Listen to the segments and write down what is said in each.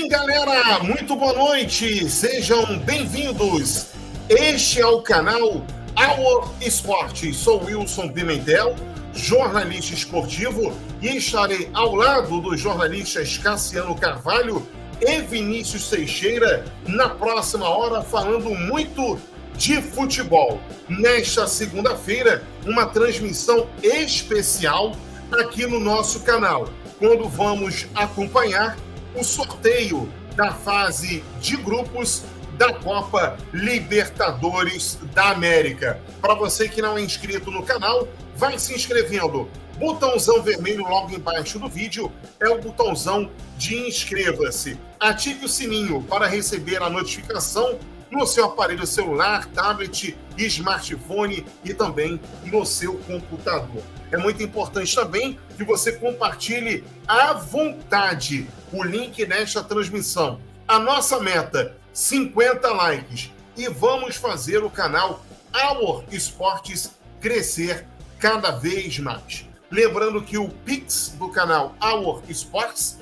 Galera, muito boa noite, sejam bem-vindos. Este é o canal Our Esporte. Sou Wilson Pimentel, jornalista esportivo, e estarei ao lado dos jornalistas Cassiano Carvalho e Vinícius Teixeira na próxima hora, falando muito de futebol. Nesta segunda-feira, uma transmissão especial aqui no nosso canal, quando vamos acompanhar o sorteio da fase de grupos da Copa Libertadores da América. Para você que não é inscrito no canal, vai se inscrevendo. Botãozão vermelho logo embaixo do vídeo é o botãozão de inscreva-se. Ative o sininho para receber a notificação no seu aparelho celular, tablet, smartphone e também no seu computador. É muito importante também que você compartilhe à vontade o link nesta transmissão. A nossa meta, 50 likes. E vamos fazer o canal Our Esportes crescer cada vez mais. Lembrando que o Pix do canal Our Esportes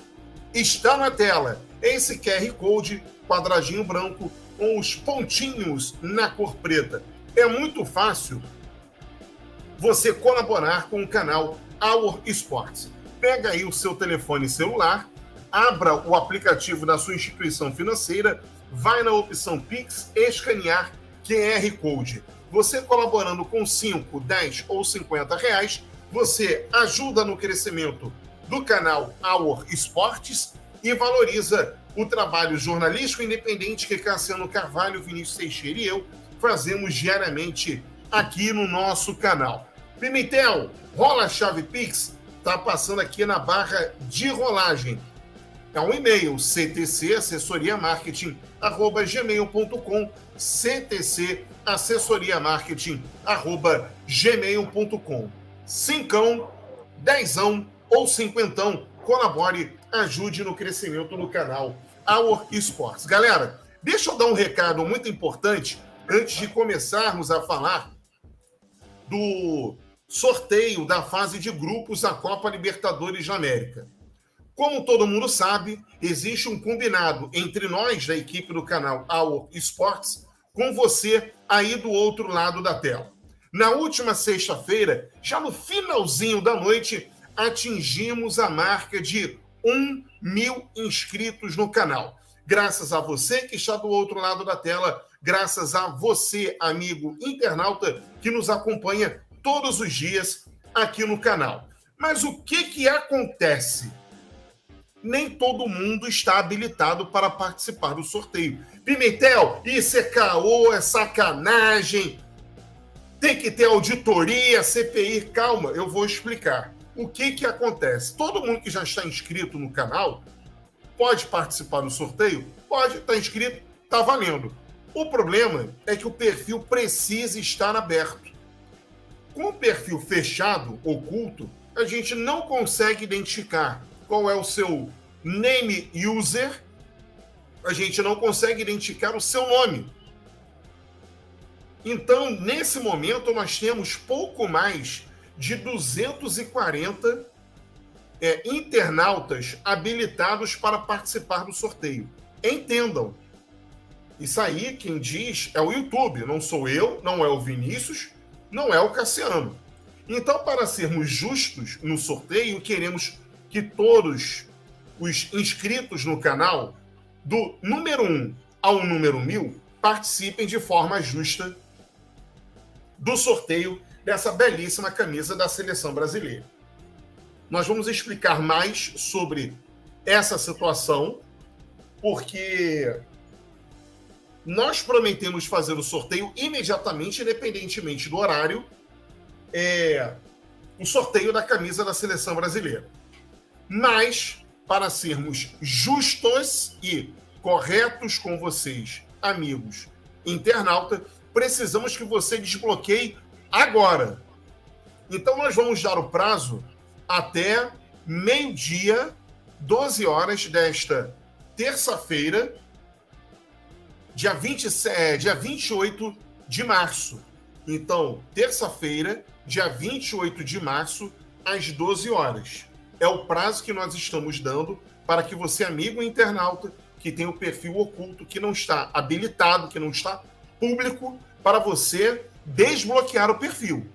está na tela. Esse QR Code, quadradinho branco, com os pontinhos na cor preta. É muito fácil você colaborar com o canal Our Esportes. Pega aí o seu telefone celular, abra o aplicativo da sua instituição financeira, vai na opção Pix, escanear QR Code. Você colaborando com 5, 10 ou 50 reais, você ajuda no crescimento do canal Our Esportes e valoriza o trabalho jornalístico independente que Cassiano Carvalho, Vinícius Teixeira e eu fazemos diariamente aqui no nosso canal. Pimentel, rola a chave Pix, tá passando aqui na barra de rolagem. É um e-mail, ctc assessoria marketing @gmail.com, ctc assessoria marketing @gmail.com. Cincão, dezão ou cinquentão, colabore, ajude no crescimento do canal Our Esportes. Galera, deixa eu dar um recado muito importante antes de começarmos a falar do sorteio da fase de grupos da Copa Libertadores da América. Como todo mundo sabe, existe um combinado entre nós, da equipe do canal Our Esportes, com você aí do outro lado da tela. Na última sexta-feira, já no finalzinho da noite, atingimos a marca de 1.000 inscritos no canal. Graças a você que está do outro lado da tela, graças a você, amigo internauta, que nos acompanha todos os dias aqui no canal. Mas o que acontece? Nem todo mundo está habilitado para participar do sorteio. Pimentel, isso é caô, é sacanagem. Tem que ter auditoria, CPI. Calma, eu vou explicar. O que acontece? Todo mundo que já está inscrito no canal pode participar do sorteio? Pode, está inscrito, está valendo. O problema é que o perfil precisa estar aberto. Com o perfil fechado, oculto, a gente não consegue identificar qual é o seu name user, a gente não consegue identificar o seu nome. Então, nesse momento, nós temos pouco mais de 240 internautas habilitados para participar do sorteio. Entendam, isso aí quem diz é o YouTube, não sou eu, não é o Vinícius, não é o Cassiano. Então, para sermos justos no sorteio, queremos que todos os inscritos no canal, do número 1 ao número 1000, participem de forma justa do sorteio dessa belíssima camisa da Seleção Brasileira. Nós vamos explicar mais sobre essa situação, porque nós prometemos fazer o sorteio imediatamente, independentemente do horário, o sorteio da camisa da Seleção Brasileira. Mas, para sermos justos e corretos com vocês, amigos internauta, precisamos que você desbloqueie agora. Então, nós vamos dar o prazo até meio-dia, 12 horas desta terça-feira, dia 28 de março. Então, terça-feira, dia 28 de março, às 12 horas. É o prazo que nós estamos dando para que você, amigo internauta, que tem o perfil oculto, que não está habilitado, que não está público, para você desbloquear o perfil.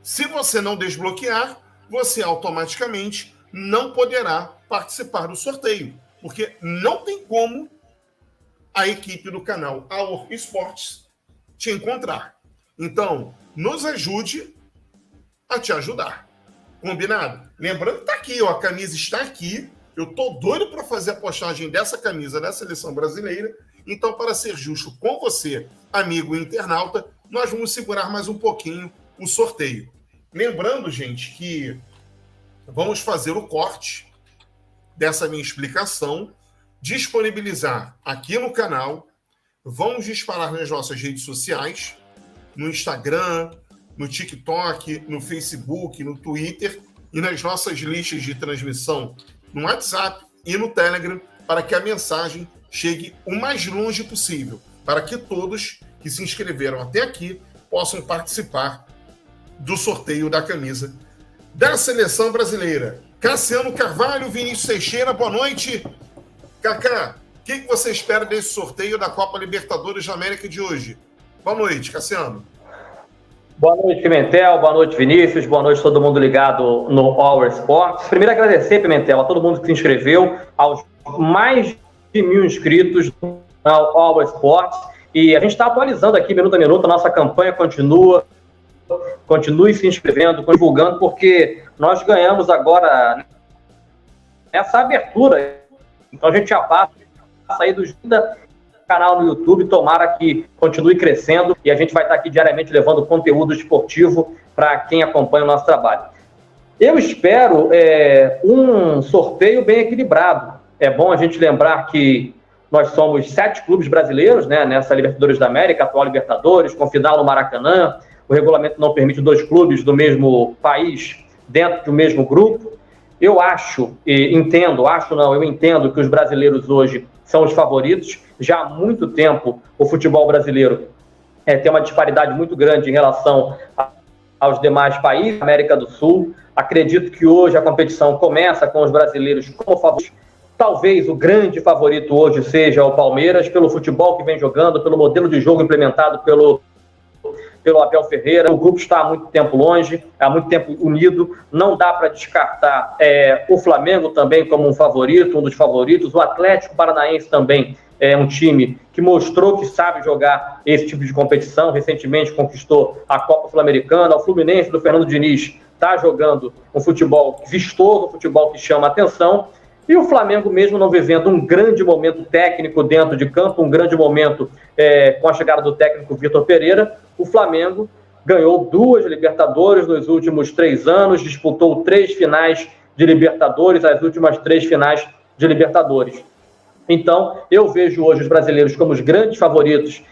Se você não desbloquear, você automaticamente não poderá participar do sorteio, porque não tem como a equipe do canal Our Esportes te encontrar. Então, nos ajude a te ajudar. Combinado? Lembrando que tá aqui, ó, a camisa está aqui. Eu tô doido para fazer a postagem dessa camisa da Seleção Brasileira. Então, para ser justo com você, amigo internauta, nós vamos segurar mais um pouquinho o sorteio. Lembrando, gente, que vamos fazer o corte dessa minha explicação, disponibilizar aqui no canal, vamos disparar nas nossas redes sociais, no Instagram, no TikTok, no Facebook, no Twitter e nas nossas listas de transmissão no WhatsApp e no Telegram, para que a mensagem chegue o mais longe possível, para que todos que se inscreveram até aqui possam participar do sorteio da camisa da Seleção Brasileira. Cassiano Carvalho, Vinícius Teixeira, boa noite. Cacá, o que você espera desse sorteio da Copa Libertadores da América de hoje? Boa noite, Cassiano. Boa noite, Pimentel. Boa noite, Vinícius. Boa noite, todo mundo ligado no Our Sports. Primeiro, agradecer, Pimentel, a todo mundo que se inscreveu, aos mais de 1.000 inscritos no Our Sports. E a gente está atualizando aqui, minuto a minuto, a nossa campanha continua. Continue se inscrevendo, divulgando, porque nós ganhamos agora essa abertura. Então a gente já passa aí do canal no YouTube, tomara que continue crescendo e a gente vai estar aqui diariamente levando conteúdo esportivo para quem acompanha o nosso trabalho. Eu espero um sorteio bem equilibrado. É bom a gente lembrar que nós somos 7 clubes brasileiros, né, nessa Libertadores da América, atual Libertadores, com final no Maracanã. O regulamento não permite 2 clubes do mesmo país dentro do mesmo grupo. Eu entendo que os brasileiros hoje são os favoritos. Já há muito tempo o futebol brasileiro tem uma disparidade muito grande em relação aos demais países da América do Sul. Acredito que hoje a competição começa com os brasileiros como favoritos. Talvez o grande favorito hoje seja o Palmeiras, pelo futebol que vem jogando, pelo modelo de jogo implementado pelo Abel Ferreira. O grupo está há muito tempo longe, há muito tempo unido, não dá para descartar o Flamengo também como um favorito, um dos favoritos. O Atlético Paranaense também é um time que mostrou que sabe jogar esse tipo de competição, recentemente conquistou a Copa Sul-Americana. O Fluminense do Fernando Diniz está jogando um futebol vistoso, um futebol que chama atenção. E o Flamengo mesmo não vivendo um grande momento técnico dentro de campo, um grande momento com a chegada do técnico Vitor Pereira. O Flamengo ganhou 2 Libertadores nos últimos 3 anos, disputou 3 finais de Libertadores, as últimas 3 finais de Libertadores. Então, eu vejo hoje os brasileiros como os grandes favoritos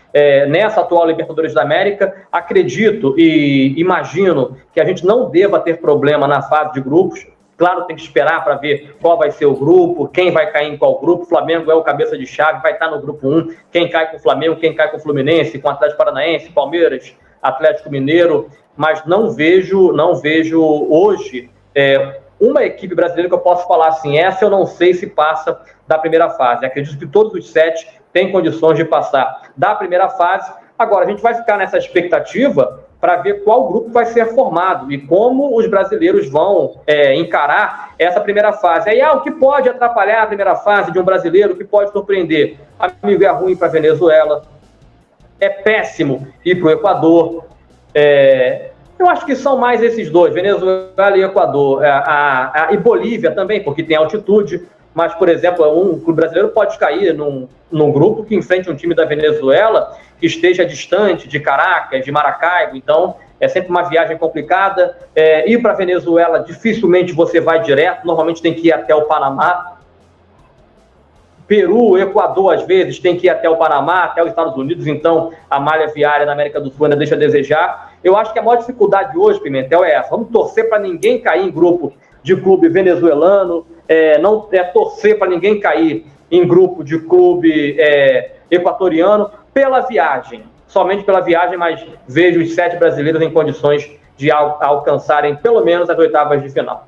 nessa atual Libertadores da América. Acredito e imagino que a gente não deva ter problema na fase de grupos. Claro, tem que esperar para ver qual vai ser o grupo, quem vai cair em qual grupo. O Flamengo é o cabeça de chave, vai estar no grupo 1. Quem cai com o Flamengo, quem cai com o Fluminense, com o Atlético Paranaense, Palmeiras, Atlético Mineiro. Mas não vejo hoje uma equipe brasileira que eu posso falar assim, essa eu não sei se passa da primeira fase. Acredito que todos os 7 têm condições de passar da primeira fase. Agora, a gente vai ficar nessa expectativa para ver qual grupo vai ser formado e como os brasileiros vão encarar essa primeira fase. Aí, o que pode atrapalhar a primeira fase de um brasileiro, o que pode surpreender? Amigo, é ruim para a Venezuela, é péssimo ir para o Equador. Eu acho que são mais esses 2, Venezuela e Equador. E Bolívia também, porque tem altitude. Mas, por exemplo, um clube brasileiro pode cair num grupo que enfrente um time da Venezuela que esteja distante de Caracas, de Maracaibo. Então, é sempre uma viagem complicada. Ir para a Venezuela, dificilmente você vai direto. Normalmente tem que ir até o Panamá. Peru, Equador, às vezes, tem que ir até o Panamá, até os Estados Unidos. Então, a malha viária na América do Sul ainda deixa a desejar. Eu acho que a maior dificuldade hoje, Pimentel, é essa. Vamos torcer para ninguém cair em grupo de clube venezuelano, não torcer para ninguém cair em grupo de clube equatoriano pela viagem, somente pela viagem, mas vejo os 7 brasileiros em condições de alcançarem pelo menos as oitavas de final.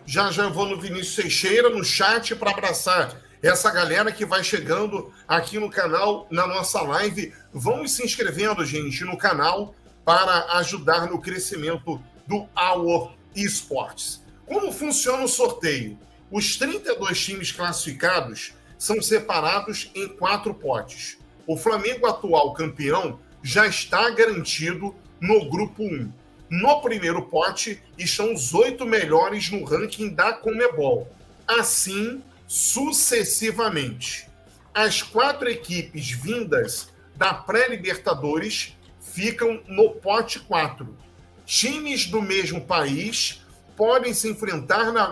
Já eu vou no Vinícius Teixeira, no chat, para abraçar essa galera que vai chegando aqui no canal, na nossa live. Vamos se inscrevendo, gente, no canal para ajudar no crescimento do Our Esports. Como funciona o sorteio? Os 32 times classificados são separados em 4 potes. O Flamengo, atual campeão, já está garantido no grupo 1. No primeiro pote estão os 8 melhores no ranking da Conmebol. Assim, sucessivamente. As 4 equipes vindas da pré-Libertadores ficam no pote 4. Times do mesmo país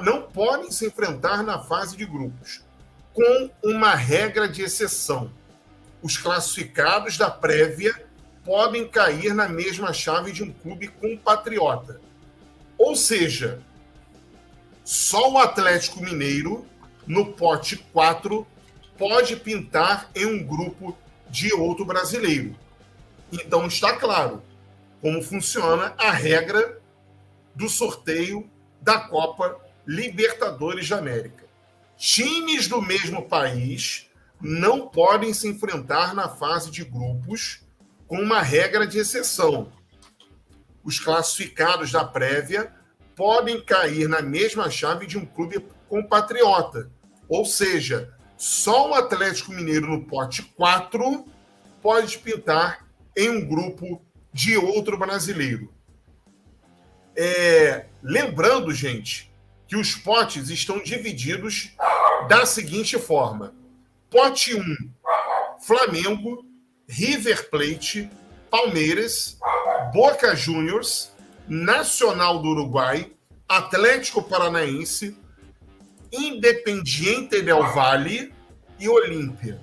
não podem se enfrentar na fase de grupos, com uma regra de exceção. Os classificados da prévia podem cair na mesma chave de um clube compatriota. Ou seja, só o Atlético Mineiro, no pote 4, pode pintar em um grupo de outro brasileiro. Então está claro como funciona a regra do sorteio da Copa Libertadores da América. Times do mesmo país não podem se enfrentar na fase de grupos, com uma regra de exceção. Os classificados da prévia podem cair na mesma chave de um clube compatriota. Ou seja, só o Atlético Mineiro no pote 4 pode pintar em um grupo de outro brasileiro. Lembrando, gente, que os potes estão divididos da seguinte forma. Pote 1, Flamengo, River Plate, Palmeiras, Boca Juniors, Nacional do Uruguai, Atlético Paranaense, Independiente del Valle e Olímpia.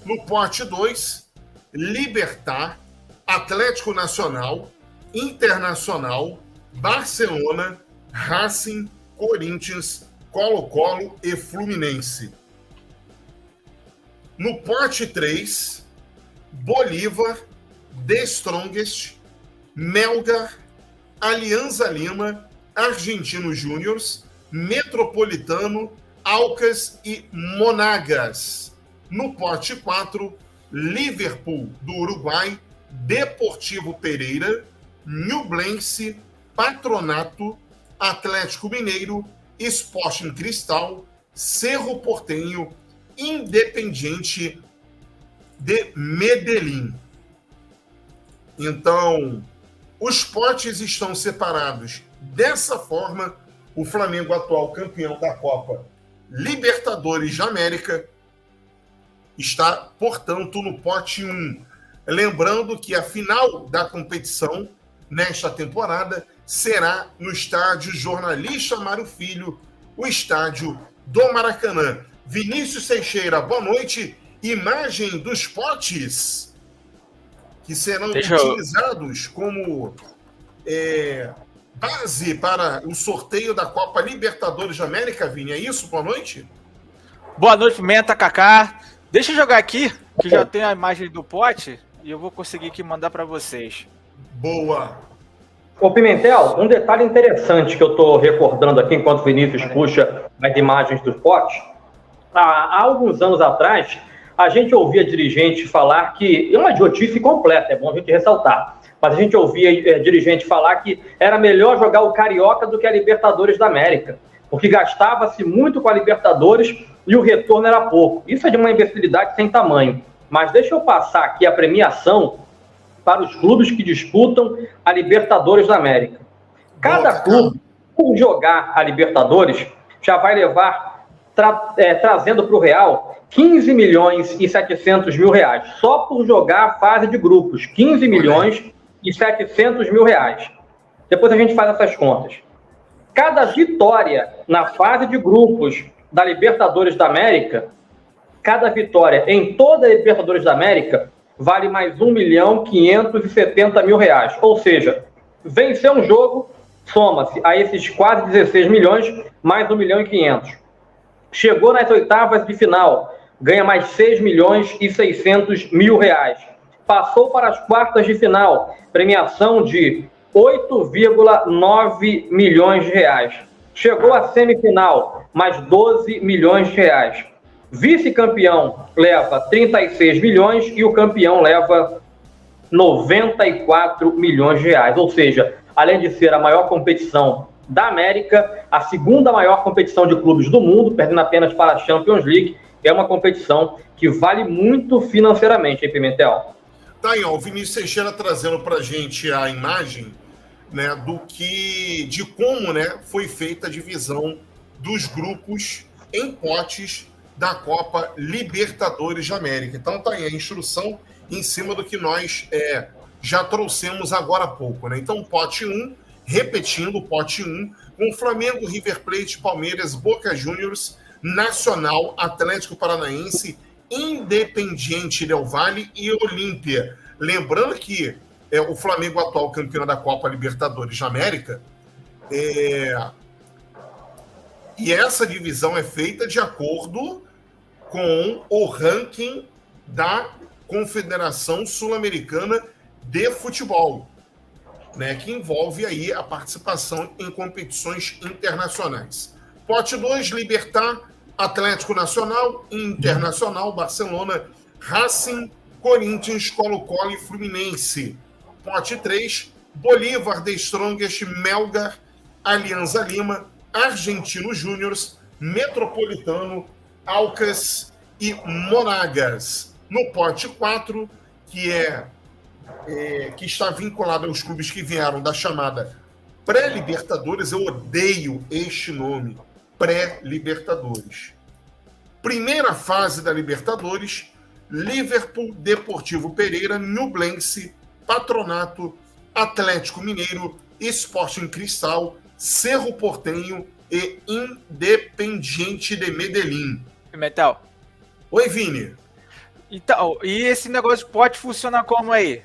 No pote 2, Libertad, Atlético Nacional, Internacional, Barcelona, Racing, Corinthians, Colo-Colo e Fluminense. No pote 3, Bolívar, The Strongest, Melgar, Alianza Lima, Argentino Júniors, Metropolitano, Aucas e Monagas. No pote 4, Liverpool do Uruguai, Deportivo Pereira, Nublense, Patronato, Atlético Mineiro, Sporting Cristal, Cerro Porteño, Independiente de Medellín. Então, os potes estão separados dessa forma. O Flamengo, atual campeão da Copa Libertadores da América, está, portanto, no pote 1. Lembrando que a final da competição, nesta temporada, será no estádio Jornalista Mário Filho, o estádio do Maracanã. Vinícius Teixeira, boa noite. Imagem dos potes que serão utilizados como base para o sorteio da Copa Libertadores da América, Vini. É isso? Boa noite. Boa noite, Menta, Kaká. Deixa eu jogar aqui, que já tem a imagem do pote, e eu vou conseguir aqui mandar para vocês. Boa. Ô Pimentel, um detalhe interessante que eu estou recordando aqui enquanto o Vinícius puxa as imagens dos potes. Há alguns anos atrás, a gente ouvia dirigente falar que, é uma idiotice completa, é bom a gente ressaltar, mas a gente ouvia dirigente falar que era melhor jogar o Carioca do que a Libertadores da América, porque gastava-se muito com a Libertadores e o retorno era pouco. Isso é de uma imbecilidade sem tamanho. Mas deixa eu passar aqui a premiação para os clubes que disputam a Libertadores da América. Cada clube, por jogar a Libertadores, já vai levar, trazendo para o Real, 15 milhões e 700 mil reais. Só por jogar a fase de grupos. 15 milhões e 700 mil reais. Depois a gente faz essas contas. Cada vitória na fase de grupos da Libertadores da América, cada vitória em toda a Libertadores da América vale mais 1 milhão 570 mil reais. Ou seja, vencer um jogo soma-se a esses quase 16 milhões mais 1 milhão e 500. Chegou nas oitavas de final, ganha mais 6 milhões e 600 mil reais. Passou para as quartas de final, premiação de 8,9 milhões de reais. Chegou à semifinal, mais 12 milhões de reais. Vice-campeão leva 36 milhões e o campeão leva 94 milhões de reais. Ou seja, além de ser a maior competição da América, a segunda maior competição de clubes do mundo, perdendo apenas para a Champions League, é uma competição que vale muito financeiramente, hein, Pimentel? Tá aí, ó, o Vinícius Teixeira trazendo para a gente a imagem, né, de como, né, foi feita a divisão dos grupos em potes da Copa Libertadores de América. Então tá aí a instrução em cima do que nós já trouxemos agora há pouco, né? Então, pote 1, repetindo o pote 1, com Flamengo, River Plate, Palmeiras, Boca Juniors, Nacional, Atlético Paranaense, Independiente Del Valle e Olímpia. Lembrando que o Flamengo, atual campeão da Copa Libertadores de América, e essa divisão é feita de acordo com o ranking da Confederação Sul-Americana de Futebol, né, que envolve aí a participação em competições internacionais. Pote 2, Libertad, Atlético Nacional, Internacional, Barcelona, Racing, Corinthians, Colo-Colo e Fluminense. Pote 3, Bolívar, The Strongest, Melgar, Alianza Lima, Argentino Júniors, Metropolitano, Alcas e Monagas. No pote 4, que está vinculado aos clubes que vieram da chamada pré-Libertadores, eu odeio este nome, pré-Libertadores. Primeira fase da Libertadores, Liverpool, Deportivo Pereira, Nublense, Patronato, Atlético Mineiro, Sporting Cristal, Cerro Porteño e Independiente de Medellín. Pimentel. Oi, Vini. Então, e esse negócio de pote funciona como aí?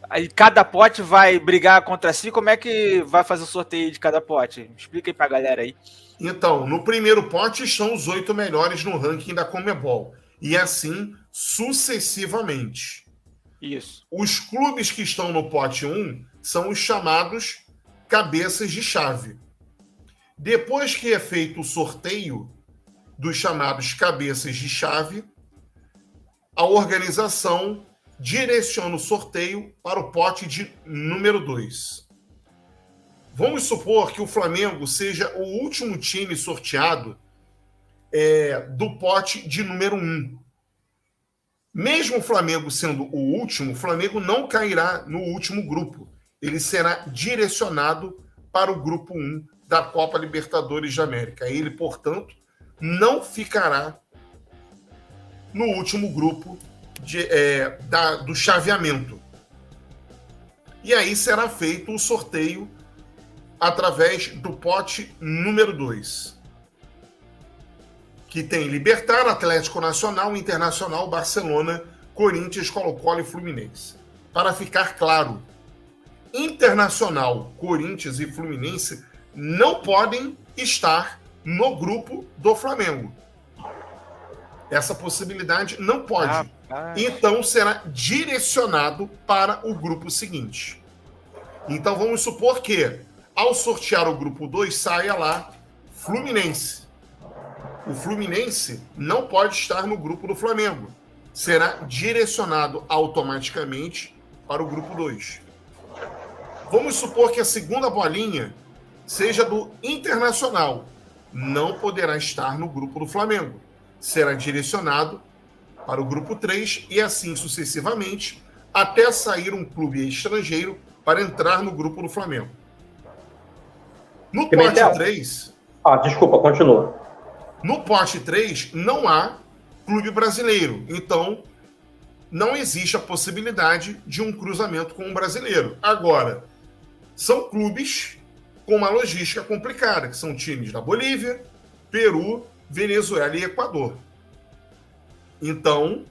Aí cada pote vai brigar contra si, como é que vai fazer o sorteio de cada pote? Explica aí pra galera aí. Então, no primeiro pote estão os 8 melhores no ranking da Conmebol. E assim sucessivamente. Isso. Os clubes que estão no pote 1 são os chamados cabeças de chave. Depois que é feito o sorteio dos chamados cabeças de chave, a organização direciona o sorteio para o pote de número 2. Vamos supor que o Flamengo seja o último time sorteado do pote de número 1. Mesmo o Flamengo sendo o último, o Flamengo não cairá no último grupo. Ele será direcionado para o grupo 1 da Copa Libertadores de América. Ele, portanto, não ficará no último grupo do chaveamento. E aí será feito o sorteio através do pote número 2, que tem Libertad, Atlético Nacional, Internacional, Barcelona, Corinthians, Colo-Colo e Fluminense. Para ficar claro, Internacional, Corinthians e Fluminense não podem estar no grupo do Flamengo. Essa possibilidade não pode. Então será direcionado para o grupo seguinte. Então vamos supor que, ao sortear o grupo 2, saia lá Fluminense. O Fluminense não pode estar no grupo do Flamengo. Será direcionado automaticamente para o grupo 2. Vamos supor que a segunda bolinha seja do Internacional. Não poderá estar no grupo do Flamengo. Será direcionado para o grupo 3 e assim sucessivamente, até sair um clube estrangeiro para entrar no grupo do Flamengo. No pote 3... desculpa, continua. No pote 3 não há clube brasileiro. Então, não existe a possibilidade de um cruzamento com um brasileiro. Agora, são clubes com uma logística complicada, que são times da Bolívia, Peru, Venezuela e Equador. Então,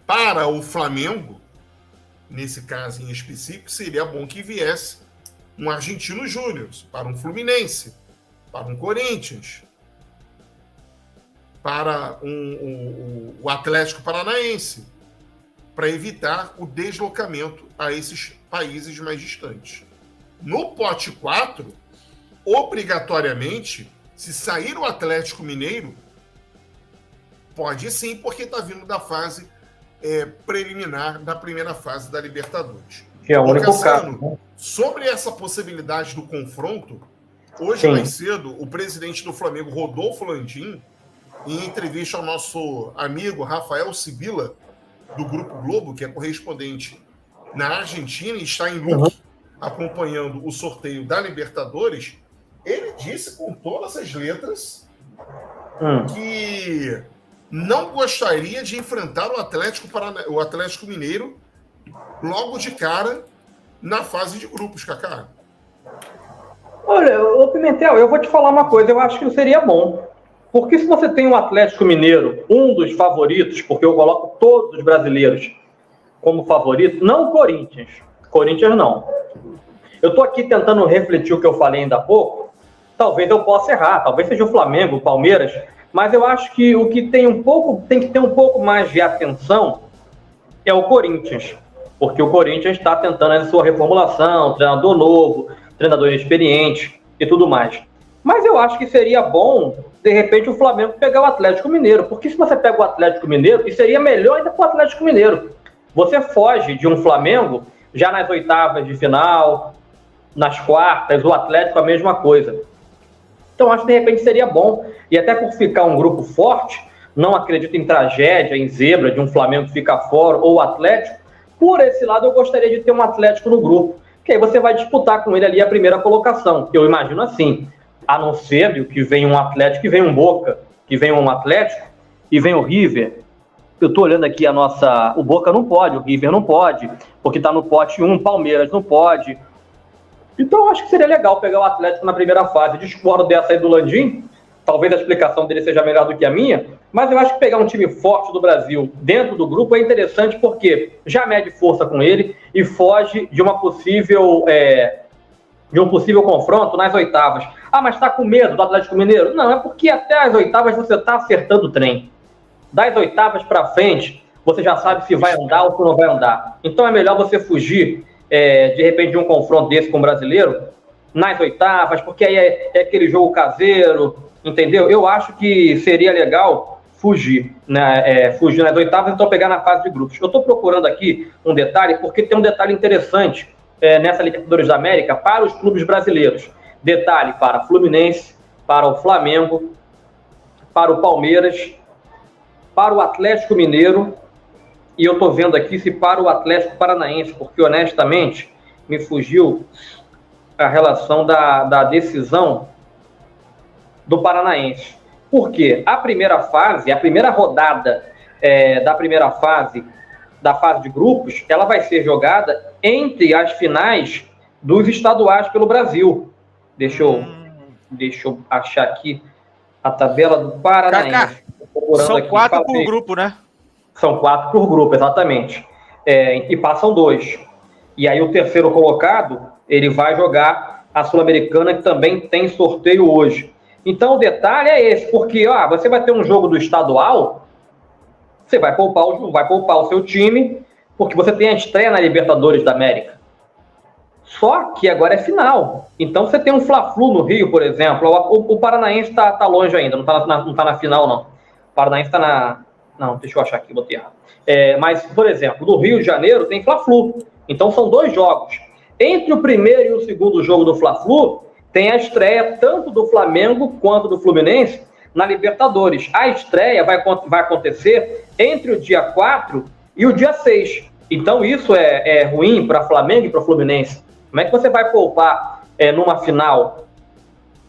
para o Flamengo, nesse caso em específico, seria bom que viesse um Argentino Júnior, para um Fluminense, para um Corinthians, para o Atlético Paranaense, para evitar o deslocamento a esses países mais distantes. No pote 4, obrigatoriamente, se sair o Atlético Mineiro, Pode sim, porque está vindo da fase preliminar da primeira fase da Libertadores. Que é o único caso. Sobre essa possibilidade do confronto, hoje mais cedo, o presidente do Flamengo, Rodolfo Landim, em entrevista ao nosso amigo Rafael Sibila, do Grupo Globo, que é correspondente na Argentina e está em Luque, acompanhando o sorteio da Libertadores, ele disse com todas as letras que não gostaria de enfrentar o Atlético Mineiro logo de cara na fase de grupos, Cacá. Olha, ô Pimentel, eu vou te falar uma coisa, eu acho que seria bom. Porque se você tem um Atlético Mineiro, um dos favoritos, porque eu coloco todos os brasileiros como favorito, não o Corinthians. Corinthians não. Eu estou aqui tentando refletir o que eu falei ainda há pouco. Talvez eu possa errar, talvez seja o Flamengo, o Palmeiras, mas eu acho que o que tem que ter um pouco mais de atenção é o Corinthians. Porque o Corinthians está tentando a sua reformulação, treinador novo, treinador experiente e tudo mais. Mas eu acho que seria bom, de repente, o Flamengo pegar o Atlético Mineiro. Porque se você pega o Atlético Mineiro, e seria melhor ainda para o Atlético Mineiro. Você foge de um Flamengo já nas oitavas de final, nas quartas, o Atlético a mesma coisa. Então acho que de repente seria bom. E até por ficar um grupo forte, não acredito em tragédia, em zebra de um Flamengo ficar fora ou o Atlético. Por esse lado eu gostaria de ter um Atlético no grupo. Que aí você vai disputar com ele ali a primeira colocação. Eu imagino assim. A não ser que venha um Atlético, que venha um Boca, que venha um Atlético e venha o River. Eu estou olhando aqui o Boca não pode, o River não pode, porque está no pote 1, Palmeiras não pode. Então eu acho que seria legal pegar o Atlético na primeira fase. Discordo dessa aí do Landim, talvez a explicação dele seja melhor do que a minha, mas eu acho que pegar um time forte do Brasil dentro do grupo é interessante porque já mede força com ele e foge de uma possível... de um possível confronto nas oitavas. Ah, mas está com medo do Atlético Mineiro? Não, é porque até as oitavas você está acertando o trem. Das oitavas para frente, você já sabe se vai andar ou se não vai andar. Então é melhor você fugir, de repente, de um confronto desse com o brasileiro, nas oitavas, porque aí é aquele jogo caseiro, entendeu? Eu acho que seria legal fugir, né? Fugir nas oitavas, então pegar na fase de grupos. Eu estou procurando aqui um detalhe, porque tem um detalhe interessante nessa Libertadores da América para os clubes brasileiros. Detalhe para Fluminense, para o Flamengo, para o Palmeiras, para o Atlético Mineiro, e eu estou vendo aqui se para o Atlético Paranaense, porque honestamente me fugiu a relação da decisão do Paranaense. Por quê? A primeira rodada da primeira fase, da fase de grupos, ela vai ser jogada entre as finais dos estaduais pelo Brasil. Deixa eu achar aqui a tabela do Paranaense. São 4 por grupo, né? São 4 por grupo, exatamente. E passam 2. E aí o terceiro colocado, ele vai jogar a Sul-Americana, que também tem sorteio hoje. Então o detalhe é esse, porque você vai ter um jogo do estadual, você vai poupar o seu time, porque você tem a estreia na Libertadores da América. Só que agora é final. Então você tem um Fla-Flu no Rio, por exemplo. O Paranaense está longe ainda, não tá na final, não. O Paranaense está na... Não, deixa eu achar aqui, botei errado. Mas, por exemplo, no Rio de Janeiro tem Fla-Flu. Então são 2 jogos. Entre o primeiro e o segundo jogo do Fla-Flu, tem a estreia tanto do Flamengo quanto do Fluminense na Libertadores. A estreia vai acontecer entre o dia 4 e o dia 6. Então isso é ruim para Flamengo e para Fluminense. Como é que você vai poupar numa final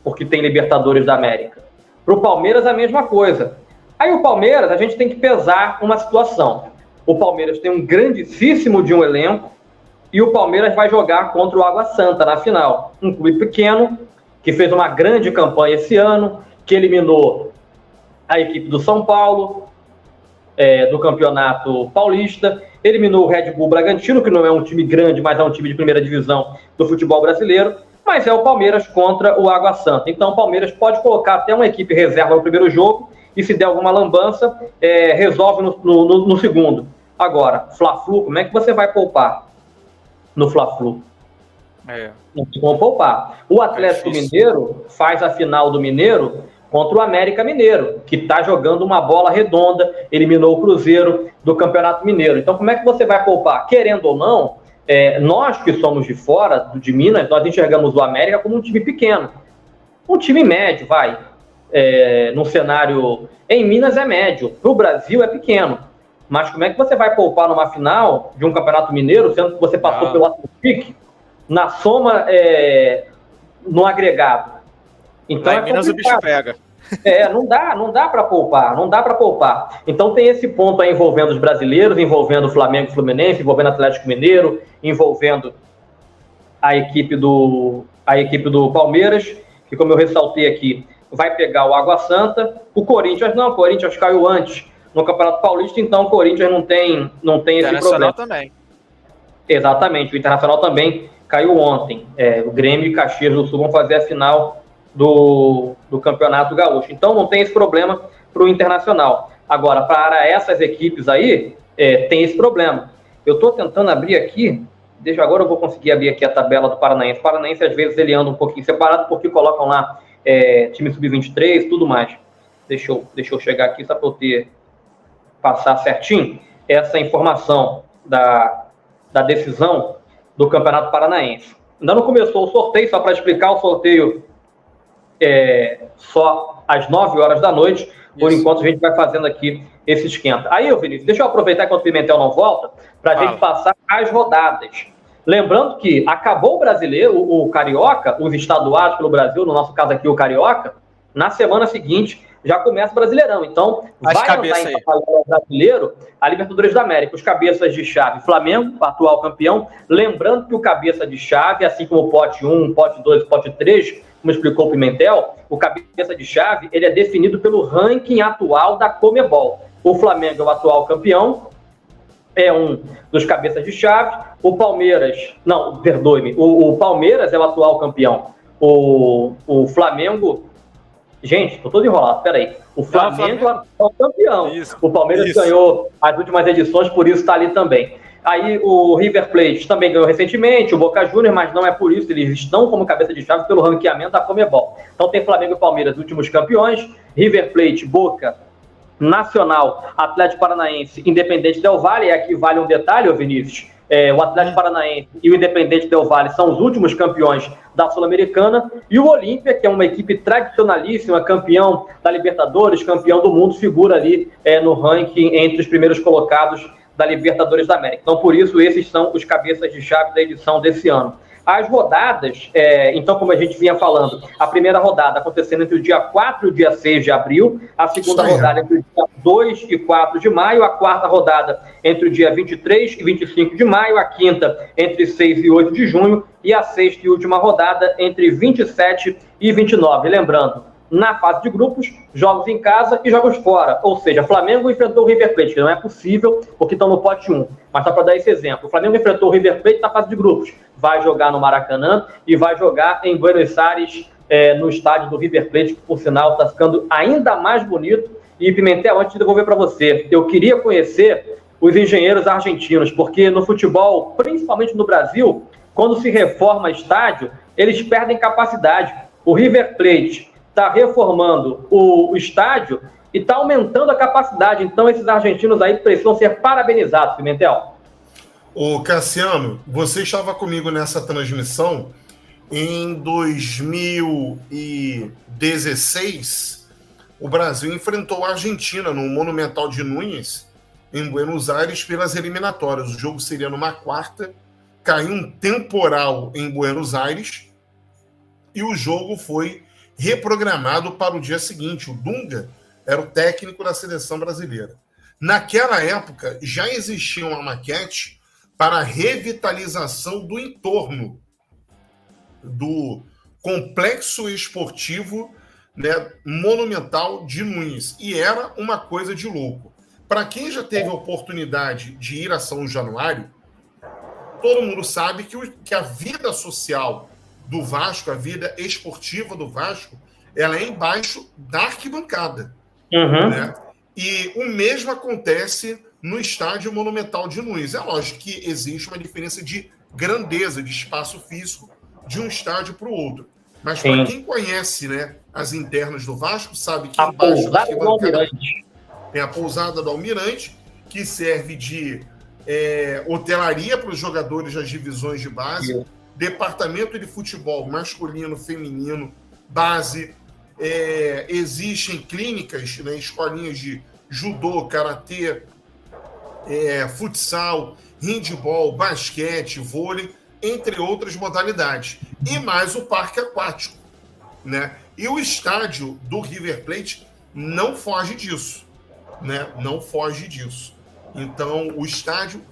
porque tem Libertadores da América? Para o Palmeiras a mesma coisa. Aí o Palmeiras, a gente tem que pesar uma situação. O Palmeiras tem um grandíssimo de um elenco e o Palmeiras vai jogar contra o Água Santa na final. Um clube pequeno, que fez uma grande campanha esse ano, que eliminou a equipe do São Paulo, do Campeonato Paulista, eliminou o Red Bull Bragantino, que não é um time grande, mas é um time de primeira divisão do futebol brasileiro, mas é o Palmeiras contra o Água Santa. Então o Palmeiras pode colocar até uma equipe reserva no primeiro jogo, e se der alguma lambança, resolve no segundo. Agora, Fla-Flu, como é que você vai poupar no Fla-Flu? Não tem como poupar. O Atlético Mineiro faz a final do Mineiro contra o América Mineiro, que está jogando uma bola redonda, eliminou o Cruzeiro do Campeonato Mineiro. Então, como é que você vai poupar? Querendo ou não, nós que somos de fora, de Minas, nós enxergamos o América como um time pequeno. Um time médio, vai. No cenário... Em Minas é médio, para o Brasil é pequeno. Mas como é que você vai poupar numa final de um Campeonato Mineiro, sendo que você passou pelo Atlético, na soma, no agregado? Então, Minas o bicho pega. Não dá para poupar, Então tem esse ponto aí envolvendo os brasileiros, envolvendo o Flamengo e o Fluminense, envolvendo o Atlético Mineiro, envolvendo a equipe do Palmeiras, que, como eu ressaltei aqui, vai pegar o Água Santa. O Corinthians caiu antes no Campeonato Paulista, então o Corinthians não tem esse problema. Também. Exatamente, o Internacional também caiu ontem. O Grêmio e Caxias do Sul vão fazer a final do Campeonato Gaúcho. Então não tem esse problema para o Internacional. Agora, para essas equipes aí, tem esse problema. Eu estou tentando abrir aqui, agora eu vou conseguir abrir aqui a tabela do Paranaense. O Paranaense, às vezes, ele anda um pouquinho separado, porque colocam lá time sub-23 tudo mais. Deixa eu chegar aqui só para passar certinho essa informação da decisão do Campeonato Paranaense. Ainda não começou o sorteio, só para explicar, o sorteio só às 9 horas da noite. Por enquanto, a gente vai fazendo aqui esse esquenta. Aí, Vinícius, deixa eu aproveitar enquanto o Pimentel não volta, para a gente passar as rodadas. Lembrando que acabou o brasileiro, o Carioca, os estaduais pelo Brasil, no nosso caso aqui o Carioca, na semana seguinte já começa o Brasileirão. Então, vai andar em paralelo brasileiro a Libertadores da América. Os cabeças de chave, Flamengo, atual campeão. Lembrando que o cabeça de chave, assim como o pote 1, pote 2, pote 3, como explicou o Pimentel, o cabeça de chave ele é definido pelo ranking atual da Conmebol. O Flamengo é o atual campeão, é um dos cabeças de chave. O Palmeiras, não, perdoe-me, o Palmeiras é o atual campeão. O Flamengo, gente, tô todo enrolado, peraí. O Flamengo é o atual campeão. Isso, o Palmeiras ganhou as últimas edições, por isso está ali também. Aí o River Plate também ganhou recentemente, o Boca Juniors, mas não é por isso, eles estão como cabeça de chave pelo ranqueamento da Conmebol. Então tem Flamengo e Palmeiras, últimos campeões, River Plate, Boca, Nacional, Atlético Paranaense, Independente Del Valle. E aqui vale um detalhe, Vinícius, o Atlético Paranaense e o Independente Del Valle são os últimos campeões da Sul-Americana, e o Olímpia, que é uma equipe tradicionalíssima, campeão da Libertadores, campeão do mundo, figura ali no ranking entre os primeiros colocados da Libertadores da América. Então, por isso, esses são os cabeças de chave da edição desse ano. As rodadas, então, como a gente vinha falando, a primeira rodada acontecendo entre o dia 4 e o dia 6 de abril, a segunda rodada entre o dia 2 e 4 de maio, a quarta rodada entre o dia 23 e 25 de maio, a quinta entre 6 e 8 de junho, e a sexta e última rodada entre 27 e 29. Lembrando, na fase de grupos, jogos em casa e jogos fora. Ou seja, Flamengo enfrentou o River Plate, que não é possível, porque estão no pote 1. Mas só para dar esse exemplo. O Flamengo enfrentou o River Plate na fase de grupos. Vai jogar no Maracanã e vai jogar em Buenos Aires, no estádio do River Plate, que, por sinal, está ficando ainda mais bonito. E, Pimentel, antes de devolver para você, eu queria conhecer os engenheiros argentinos, porque no futebol, principalmente no Brasil, quando se reforma estádio, eles perdem capacidade. O River Plate está reformando o estádio e está aumentando a capacidade. Então, esses argentinos aí precisam ser parabenizados, Pimentel. Ô, Cassiano, você estava comigo nessa transmissão em 2016. O Brasil enfrentou a Argentina no Monumental de Núñez, em Buenos Aires, pelas eliminatórias. O jogo seria numa quarta, caiu um temporal em Buenos Aires e o jogo foi reprogramado para o dia seguinte. O Dunga era o técnico da seleção brasileira. Naquela época, já existia uma maquete para a revitalização do entorno do complexo esportivo, né, Monumental de Núñez. E era uma coisa de louco. Para quem já teve a oportunidade de ir a São Januário, todo mundo sabe que a vida social do Vasco, a vida esportiva do Vasco, ela é embaixo da arquibancada. Né? E o mesmo acontece no estádio Monumental de Núñez. É lógico que existe uma diferença de grandeza, de espaço físico, de um estádio para o outro. Mas para quem conhece, né, as internas do Vasco, sabe que a embaixo da pousada do Almirante. Tem a pousada do Almirante, que serve de hotelaria para os jogadores das divisões de base, departamento de futebol masculino, feminino, base. Existem clínicas, né, escolinhas de judô, karatê, futsal, handebol, basquete, vôlei, entre outras modalidades. E mais o parque aquático, né? E o estádio do River Plate não foge disso, né? Não foge disso. Então, o estádio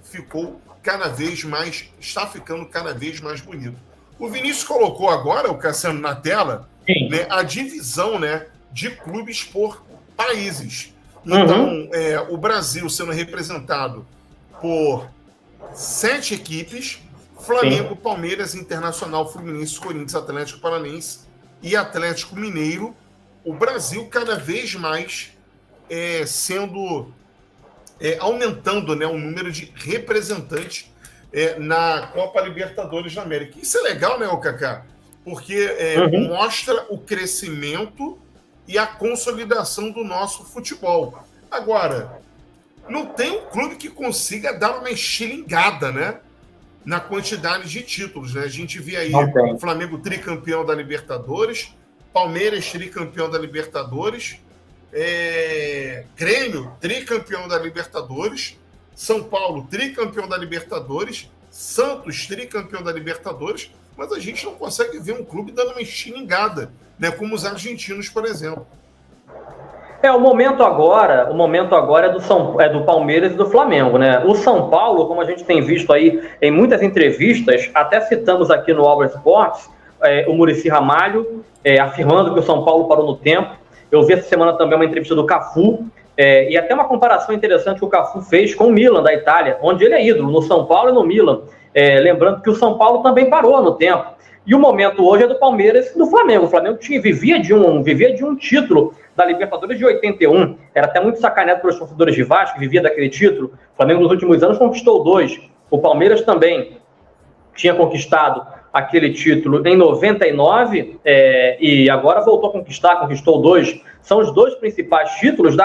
está ficando cada vez mais bonito. O Vinícius colocou agora, o Cassiano, na tela, né, a divisão, né, de clubes por países. Então, o Brasil sendo representado por 7 equipes: Flamengo, Palmeiras, Internacional, Fluminense, Corinthians, Atlético Paranaense e Atlético Mineiro. O Brasil cada vez mais aumentando, né, o número de representantes na Copa Libertadores da América. Isso é legal, né, Kaká? Porque mostra o crescimento e a consolidação do nosso futebol. Agora, não tem um clube que consiga dar uma estilingada, né, na quantidade de títulos, né? A gente vê aí o Flamengo tricampeão da Libertadores, Palmeiras tricampeão da Libertadores, Grêmio tricampeão da Libertadores, São Paulo tricampeão da Libertadores, Santos tricampeão da Libertadores, mas a gente não consegue ver um clube dando uma estilingada, né, como os argentinos, por exemplo. O momento agora é do Palmeiras e do Flamengo, né? O São Paulo, como a gente tem visto aí em muitas entrevistas, até citamos aqui no All Sports, o Muricy Ramalho afirmando que o São Paulo parou no tempo. Eu vi essa semana também uma entrevista do Cafu, e até uma comparação interessante que o Cafu fez com o Milan, da Itália, onde ele é ídolo, no São Paulo e no Milan. Lembrando que o São Paulo também parou no tempo. E o momento hoje é do Palmeiras e do Flamengo. O Flamengo vivia de um título da Libertadores de 81. Era até muito sacaneado pelos torcedores de Vasco, que vivia daquele título. O Flamengo nos últimos anos conquistou 2. O Palmeiras também tinha conquistado aquele título em 99 e agora voltou a conquistou 2. São os 2 principais títulos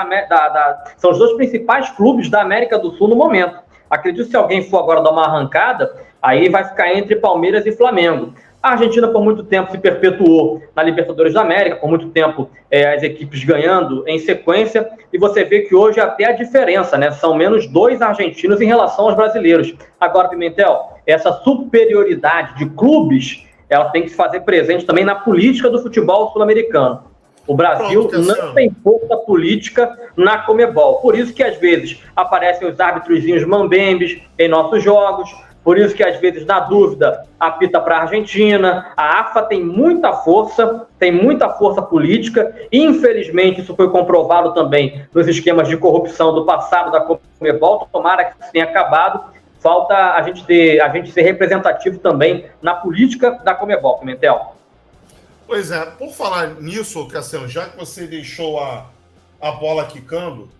são os 2 principais clubes da América do Sul no momento. Acredito que se alguém for agora dar uma arrancada, aí vai ficar entre Palmeiras e Flamengo. A Argentina, por muito tempo, se perpetuou na Libertadores da América, por muito tempo as equipes ganhando em sequência, e você vê que hoje até a diferença, né? São menos 2 argentinos em relação aos brasileiros. Agora, Pimentel, essa superioridade de clubes, ela tem que se fazer presente também na política do futebol sul-americano. O Brasil não tem força política na Conmebol. Por isso que, às vezes, aparecem os árbitros mambembes em nossos jogos. Por isso que, às vezes, na dúvida, apita para a Argentina. A AFA tem muita força política. Infelizmente, isso foi comprovado também nos esquemas de corrupção do passado da Conmebol. Tomara que isso tenha acabado. Falta a gente ser representativo também na política da Conmebol, Pimentel. Pois é, por falar nisso, Cassiano, já que você deixou a bola quicando,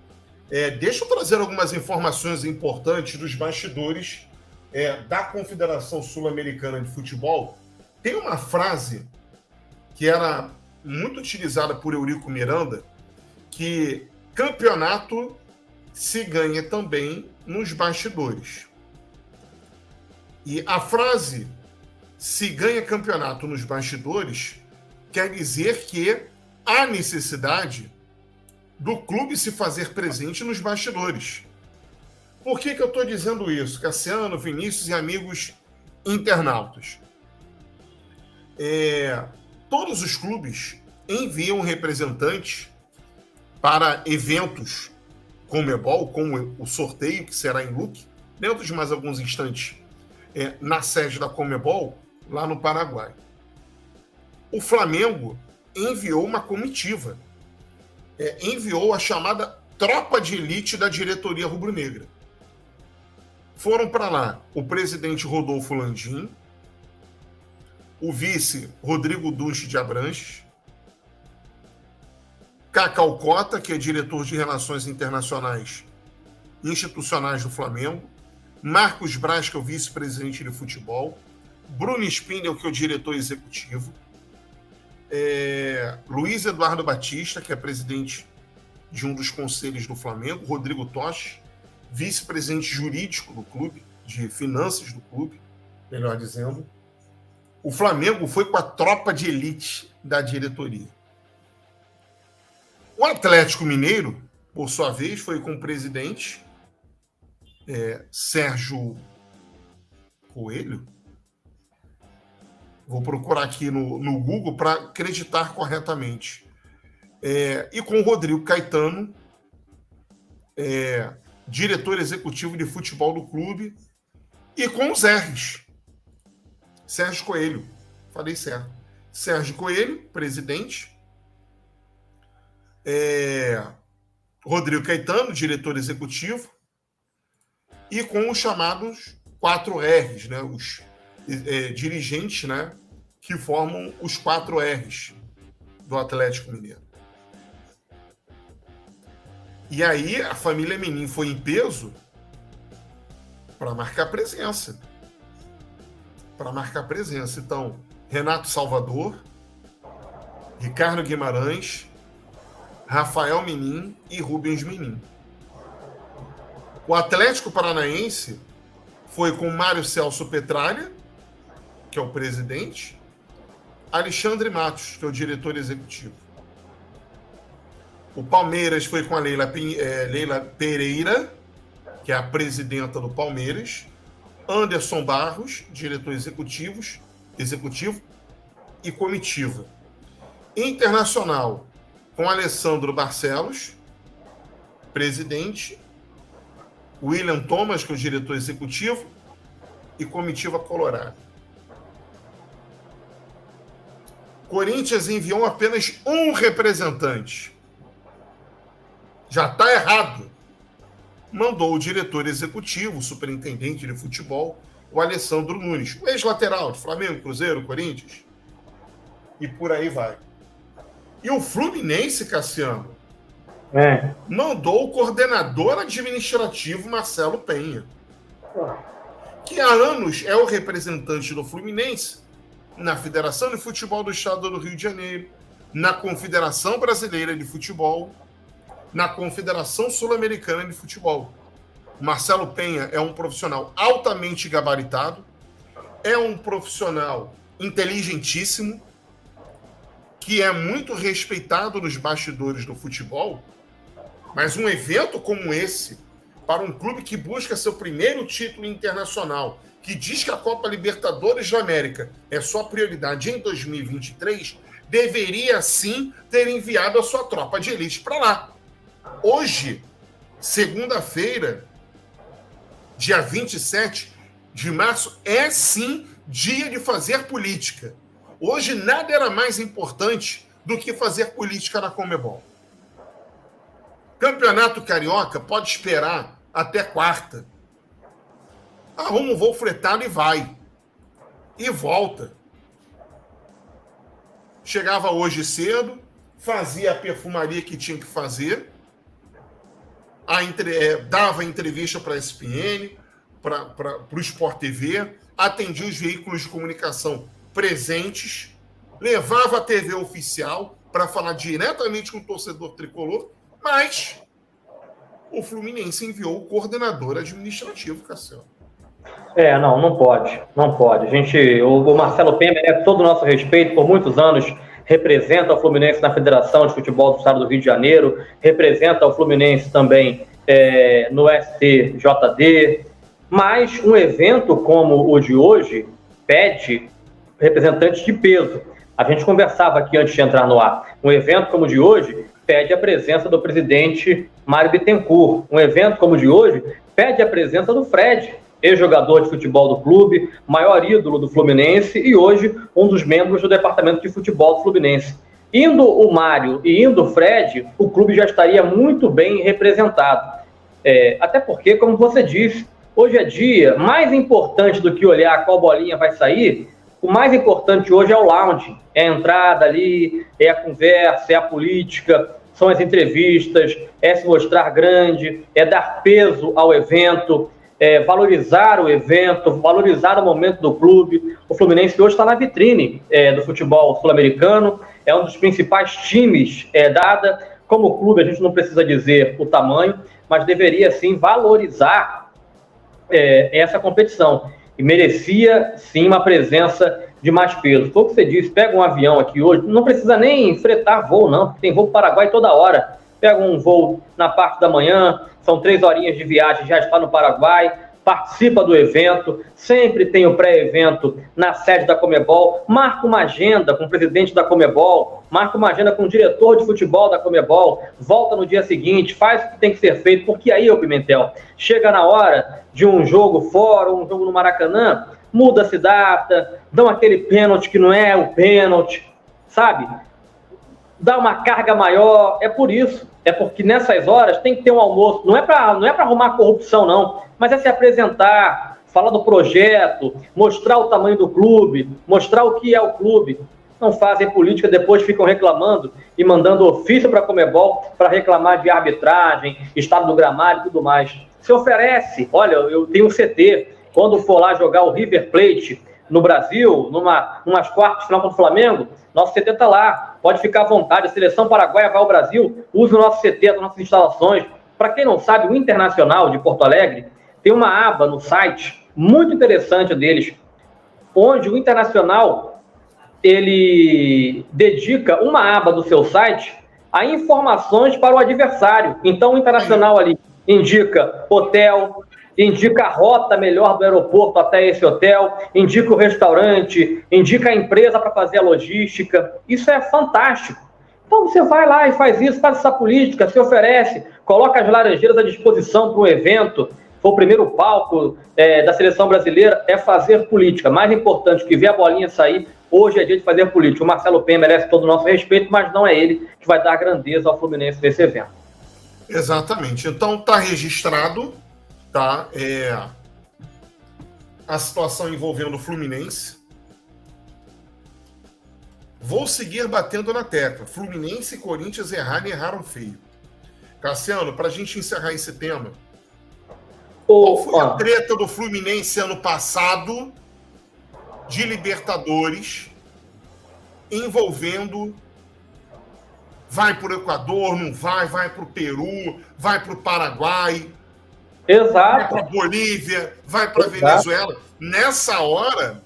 deixa eu trazer algumas informações importantes dos bastidores da Confederação Sul-Americana de Futebol. Tem uma frase que era muito utilizada por Eurico Miranda, que campeonato se ganha também nos bastidores. E a frase "se ganha campeonato nos bastidores" quer dizer que há necessidade do clube se fazer presente nos bastidores. Por que eu estou dizendo isso, Cassiano, Vinícius e amigos internautas? Todos os clubes enviam representantes para eventos Conmebol, como o sorteio, que será em Luque, dentro de mais alguns instantes, na sede da Conmebol, lá no Paraguai. O Flamengo enviou uma comitiva, enviou a chamada tropa de elite da diretoria rubro-negra. Foram para lá o presidente Rodolfo Landim, o vice Rodrigo Dunche de Abranches, Cacau Cota, que é diretor de Relações Internacionais e Institucionais do Flamengo, Marcos Braz, que é o vice-presidente de futebol, Bruno Spindel, que é o diretor executivo, Luiz Eduardo Batista, que é presidente de um dos conselhos do Flamengo, Rodrigo Toche, vice-presidente jurídico do clube, de finanças do clube, melhor dizendo. O Flamengo foi com a tropa de elite da diretoria. O Atlético Mineiro, por sua vez, foi com o presidente Sérgio Coelho. Vou procurar aqui no Google para acreditar corretamente. E com o Rodrigo Caetano, diretor executivo de futebol do clube, e com os R's. Sérgio Coelho, falei certo. Sérgio Coelho, presidente. Rodrigo Caetano, diretor executivo. E com os chamados 4 R's, né? Os dirigentes, né? Que formam os 4 R's do Atlético Mineiro. E aí a família Menin foi em peso para marcar presença. Então, Renato Salvador, Ricardo Guimarães, Rafael Menin e Rubens Menin. O Atlético Paranaense foi com Mário Celso Petralha, que é o presidente, Alexandre Matos, que é o diretor executivo. O Palmeiras foi com a Leila Pereira, que é a presidenta do Palmeiras, Anderson Barros, diretor executivo e comitiva. Internacional, com Alessandro Barcelos, presidente, William Thomas, que é o diretor executivo, e comitiva colorada. Corinthians enviou apenas um representante. Já está errado. Mandou o diretor executivo, o superintendente de futebol, o Alessandro Nunes, o ex-lateral de Flamengo, Cruzeiro, Corinthians. E por aí vai. E o Fluminense, Cassiano, mandou o coordenador administrativo Marcelo Penha, que há anos é o representante do Fluminense na Federação de Futebol do Estado do Rio de Janeiro, na Confederação Brasileira de Futebol, na Confederação Sul-Americana de Futebol. Marcelo Penha é um profissional altamente gabaritado, é um profissional inteligentíssimo, que é muito respeitado nos bastidores do futebol, mas um evento como esse, para um clube que busca seu primeiro título internacional, que diz que a Copa Libertadores da América é sua prioridade em 2023, deveria sim ter enviado a sua tropa de elite para lá. Hoje, segunda-feira, dia 27 de março, é sim dia de fazer política. Hoje nada era mais importante do que fazer política na Conmebol. Campeonato Carioca pode esperar até quarta. Arruma um voo fretado e vai. E volta. Chegava hoje cedo, fazia a perfumaria que tinha que fazer, dava entrevista para a ESPN, para o Sport TV, atendia os veículos de comunicação presentes, levava a TV oficial para falar diretamente com o torcedor tricolor, mas o Fluminense enviou o coordenador administrativo, Cassiano. Não pode. O Marcelo Penha merece todo o nosso respeito, por muitos anos representa o Fluminense na Federação de Futebol do Estado do Rio de Janeiro, representa o Fluminense também no STJD, mas um evento como o de hoje pede representantes de peso. A gente conversava aqui antes de entrar no ar. Um evento como o de hoje pede a presença do presidente Mário Bittencourt. Um evento como o de hoje pede a presença do Fred, ex-jogador de futebol do clube, maior ídolo do Fluminense e hoje um dos membros do departamento de futebol do Fluminense. Indo o Mário e indo o Fred, o clube já estaria muito bem representado. Até porque, como você disse, hoje é dia mais importante do que olhar qual bolinha vai sair. O mais importante hoje é o lounge, é a entrada ali, é a conversa, é a política, são as entrevistas, é se mostrar grande, é dar peso ao evento, valorizar o evento, valorizar o momento do clube. O Fluminense hoje está na vitrine do futebol sul-americano, é um dos principais times dada. Como clube, a gente não precisa dizer o tamanho, mas deveria sim valorizar essa competição. E merecia sim uma presença de mais peso. Foi o que você disse, pega um avião aqui hoje, não precisa nem fretar voo não, porque tem voo para o Paraguai toda hora. Pega um voo na parte da manhã, são 3 horinhas de viagem, já está no Paraguai, participa do evento, sempre tem o pré-evento na sede da Conmebol, marca uma agenda com o presidente da Conmebol, marca uma agenda com o diretor de futebol da Conmebol, volta no dia seguinte, faz o que tem que ser feito, porque aí, ô Pimentel, chega na hora de um jogo fora, um jogo no Maracanã, muda-se data, dão aquele pênalti que não é o pênalti, sabe? Dá uma carga maior, é por isso. É porque nessas horas tem que ter um almoço. Não é para arrumar corrupção, não. Mas é se apresentar, falar do projeto, mostrar o tamanho do clube, mostrar o que é o clube. Não fazem política, depois ficam reclamando e mandando ofício para a Conmebol para reclamar de arbitragem, estado do gramado e tudo mais. Se oferece, olha, eu tenho um CT, quando for lá jogar o River Plate no Brasil, numas quartas de final contra o Flamengo, nosso CT está lá, pode ficar à vontade, a seleção paraguaia vai ao Brasil, usa o nosso CT, as nossas instalações. Para quem não sabe, o Internacional de Porto Alegre tem uma aba no site muito interessante deles, onde o Internacional ele dedica uma aba do seu site a informações para o adversário. Então o Internacional ali indica hotel, indica a rota melhor do aeroporto até esse hotel, indica o restaurante, indica a empresa para fazer a logística. Isso é fantástico. Então você vai lá e faz isso, faz essa política, se oferece, coloca as laranjeiras à disposição para o evento. Foi o primeiro palco da seleção brasileira, é fazer política. Mais importante que ver a bolinha sair, hoje é dia de fazer política. O Marcelo Penha merece todo o nosso respeito, mas não é ele que vai dar grandeza ao Fluminense nesse evento. Exatamente. Então está registrado, tá? A situação envolvendo o Fluminense. Vou seguir batendo na tecla. Fluminense e Corinthians erraram feio. Cassiano, para a gente encerrar esse tema, qual foi a treta do Fluminense ano passado de Libertadores envolvendo vai para o Equador, não vai para o Peru, vai para o Paraguai, exato, vai para a Bolívia, vai para a Venezuela. Nessa hora,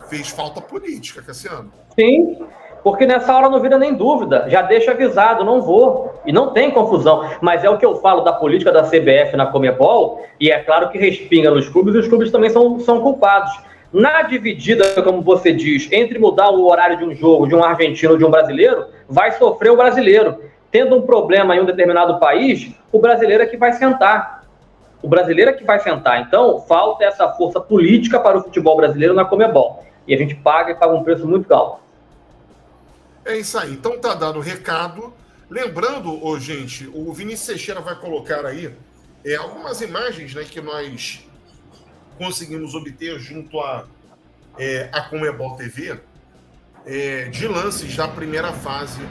fez falta política, Cassiano. Sim, porque nessa hora não vira nem dúvida, já deixa avisado, não vou, e não tem confusão, mas é o que eu falo da política da CBF na Conmebol, e é claro que respinga nos clubes, e os clubes também são culpados. Na dividida, como você diz, entre mudar o horário de um jogo, de um argentino ou de um brasileiro, vai sofrer o brasileiro. Tendo um problema em um determinado país, o brasileiro é que vai sentar. O brasileiro é que vai sentar. Então, falta essa força política para o futebol brasileiro na Conmebol. E a gente paga um preço muito alto. É isso aí. Então tá dado o recado. Lembrando, gente, o Vinícius Teixeira vai colocar aí algumas imagens, né, que nós conseguimos obter junto a Conmebol TV de lances da primeira fase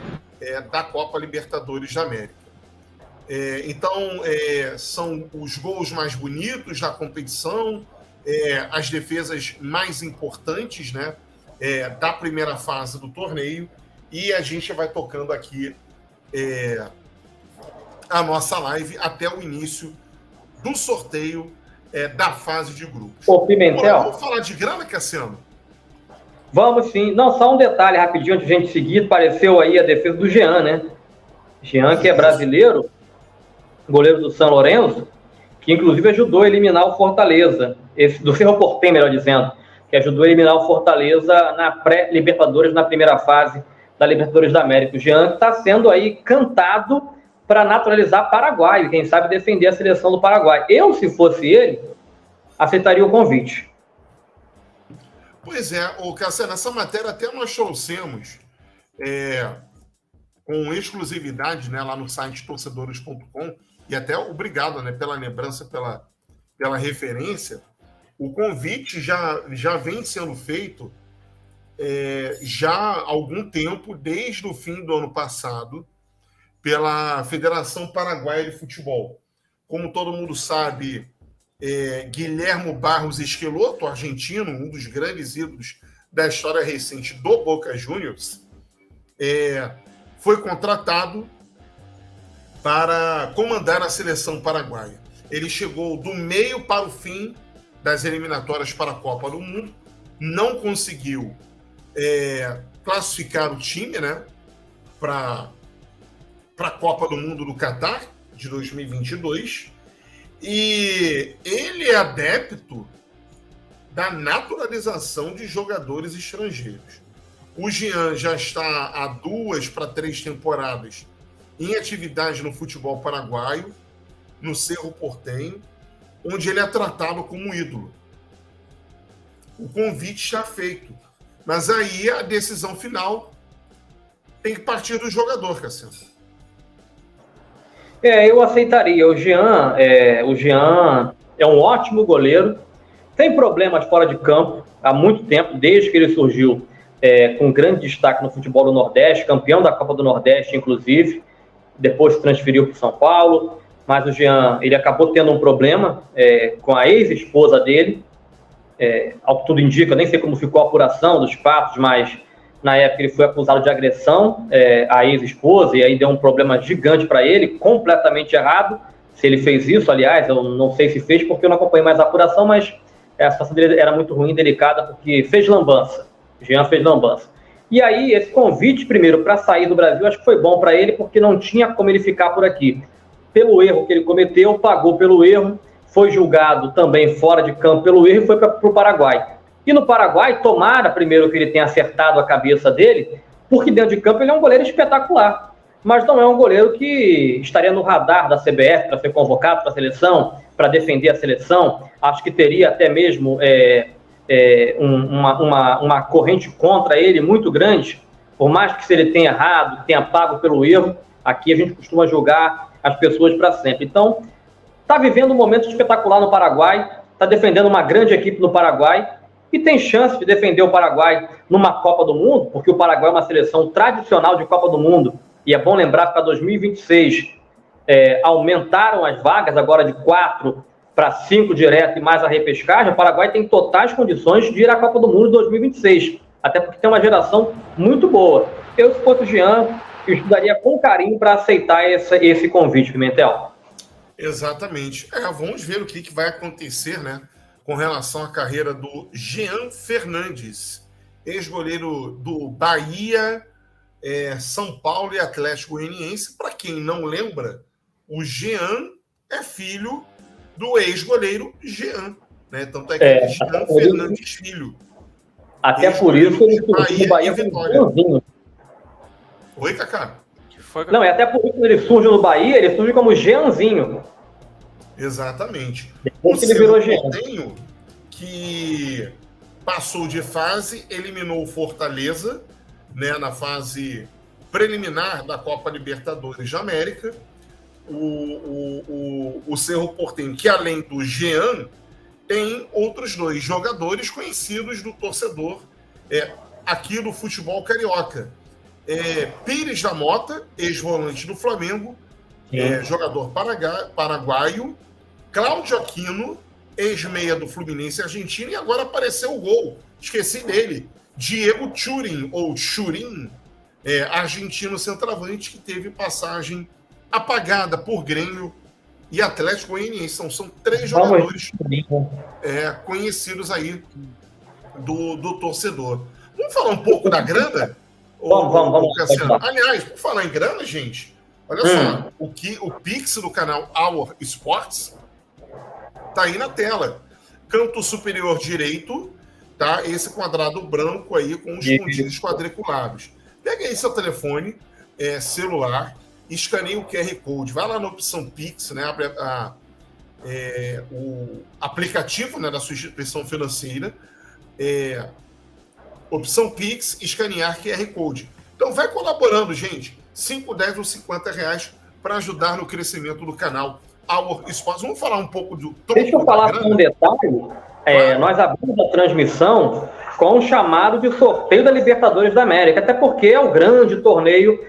da Copa Libertadores da América. Então, são os gols mais bonitos da competição, as defesas mais importantes, né, da primeira fase do torneio, e a gente vai tocando aqui a nossa live até o início do sorteio da fase de grupos. Ô, Pimentel, vamos falar de grana, Cassiano? Vamos sim. Não, só um detalhe rapidinho antes de a gente seguir. Apareceu aí a defesa do Jean, né? Jean, que é brasileiro, goleiro do São Lourenço, que inclusive ajudou a eliminar o Fortaleza, do Cerro Porteño, melhor dizendo, que ajudou a eliminar o Fortaleza na pré-Libertadores, na primeira fase da Libertadores da América. O Jean está sendo aí cantado para naturalizar Paraguai, quem sabe defender a seleção do Paraguai. Eu, se fosse ele, aceitaria o convite. Pois é, Cassiano, essa matéria até nós trouxemos com exclusividade, né, lá no site torcedores.com, e até obrigado, né, pela lembrança, pela referência. O convite já vem sendo feito já há algum tempo, desde o fim do ano passado, pela Federação Paraguaia de Futebol. Como todo mundo sabe, Guilhermo Barros Esqueloto, argentino, um dos grandes ídolos da história recente do Boca Juniors, foi contratado para comandar a seleção paraguaia. Ele chegou do meio para o fim das eliminatórias para a Copa do Mundo, não conseguiu classificar o time, né, para a Copa do Mundo do Catar de 2022, e ele é adepto da naturalização de jogadores estrangeiros. O Jean já está há 2 para 3 temporadas em atividade no futebol paraguaio, no Cerro Porteño, onde ele é tratado como ídolo. O convite está feito, mas aí a decisão final tem que partir do jogador, Cassiano. Eu aceitaria. O Jean é um ótimo goleiro, tem problemas fora de campo há muito tempo, desde que ele surgiu com grande destaque no futebol do Nordeste, campeão da Copa do Nordeste, inclusive, depois se transferiu para o São Paulo, mas o Jean, ele acabou tendo um problema com a ex-esposa dele, ao que tudo indica, nem sei como ficou a apuração dos fatos, mas na época ele foi acusado de agressão à ex-esposa, e aí deu um problema gigante para ele, completamente errado, se ele fez isso, aliás, eu não sei se fez, porque eu não acompanhei mais a apuração, mas a situação dele era muito ruim, delicada, porque fez lambança, Jean fez lambança. E aí, esse convite, primeiro, para sair do Brasil, acho que foi bom para ele, porque não tinha como ele ficar por aqui. Pelo erro que ele cometeu, pagou pelo erro, foi julgado também fora de campo pelo erro e foi para o Paraguai. E no Paraguai, tomara primeiro que ele tenha acertado a cabeça dele, porque dentro de campo ele é um goleiro espetacular, mas não é um goleiro que estaria no radar da CBF para ser convocado para a seleção, para defender a seleção. Acho que teria até mesmo uma corrente contra ele muito grande, por mais que se ele tenha errado, tenha pago pelo erro, aqui a gente costuma julgar as pessoas para sempre. Então, está vivendo um momento espetacular no Paraguai, está defendendo uma grande equipe no Paraguai e tem chance de defender o Paraguai numa Copa do Mundo, porque o Paraguai é uma seleção tradicional de Copa do Mundo, e é bom lembrar que para 2026 aumentaram as vagas agora de 4 para 5 direto e mais a repescagem. O Paraguai tem totais condições de ir à Copa do Mundo 2026, até porque tem uma geração muito boa. Eu, se fosse o Jean, eu estudaria com carinho para aceitar esse convite, Pimentel. Exatamente. Vamos ver o que vai acontecer, né, com relação à carreira do Jean Fernandes, ex-goleiro do Bahia, São Paulo e Atlético Goianiense. Para quem não lembra, o Jean é filho do ex-goleiro Jean, né? Tanto é que é Jean Fernandes Filho. Até por isso ele surgiu no Bahia como Jeanzinho. Oi, Cacá? Não, até por isso ele surge no Bahia, ele surge como Jeanzinho. Exatamente. Depois que ele virou Jean. Que passou de fase, eliminou o Fortaleza, né, na fase preliminar da Copa Libertadores da América. O Cerro Porteño, que além do Jean, tem outros 2 jogadores conhecidos do torcedor aqui do futebol carioca. Pires da Mota, ex-volante do Flamengo, jogador paraguaio. Cláudio Aquino, ex-meia do Fluminense argentino, e agora apareceu o gol, esqueci dele, Diego Churin, ou Churin, argentino centroavante, que teve passagem apagada por Grêmio e Atlético Goianiense. São 3 jogadores conhecidos aí do torcedor. Vamos falar um pouco da grana? Vamos. Aliás, por falar em grana, gente, olha só, o Pix do canal Our Sports tá aí na tela. Canto superior direito, tá? Esse quadrado branco aí com os pontinhos quadriculados. Pega aí seu telefone, celular, escaneia o QR Code, vai lá na opção Pix, né? Abre o aplicativo, né, da sua instituição financeira, opção Pix, escanear QR Code. Então vai colaborando, gente. 5, 10 ou 50 reais para ajudar no crescimento do canal Our Sports. Vamos falar um pouco do... Deixa eu falar com um detalhe. Nós abrimos a transmissão com o chamado de sorteio da Libertadores da América, até porque é o grande torneio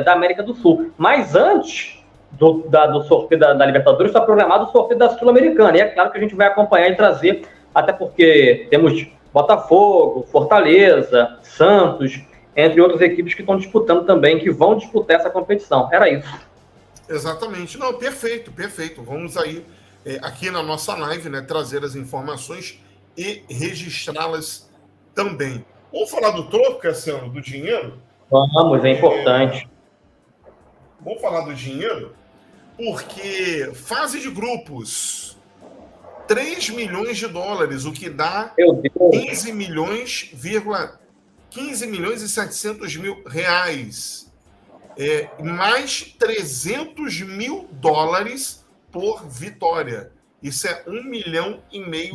da América do Sul. Mas antes do sorteio da Libertadores, está programado o sorteio da Sul-Americana. E é claro que a gente vai acompanhar e trazer, até porque temos Botafogo, Fortaleza, Santos entre outras equipes que estão disputando também, que vão disputar essa competição. Era isso. Exatamente. Não, perfeito, perfeito. Vamos aí, aqui na nossa live, né, trazer as informações e registrá-las também. Vamos falar do troco, Cassiano, do dinheiro? Vamos, é importante. Vamos falar do dinheiro, porque fase de grupos, 3 milhões de dólares, o que dá 15 milhões e 700 mil reais. Mais 300 mil dólares por vitória. Isso é 1,5 milhão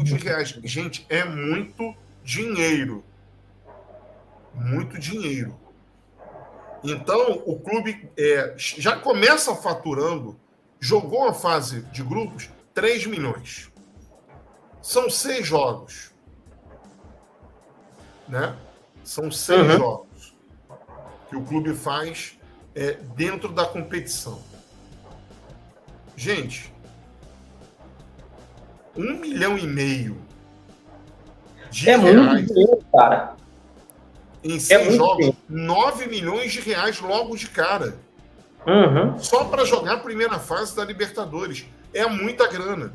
de reais. Gente, é muito dinheiro. Muito dinheiro. Então, o clube já começa faturando, jogou a fase de grupos, 3 milhões. São 6 jogos. Né? São 6 jogos que o clube faz dentro da competição. Gente, 1,5 milhão de reais. Muito dinheiro, cara. Em 6 jogos, 9 milhões de reais logo de cara. Só para jogar a primeira fase da Libertadores. É muita grana.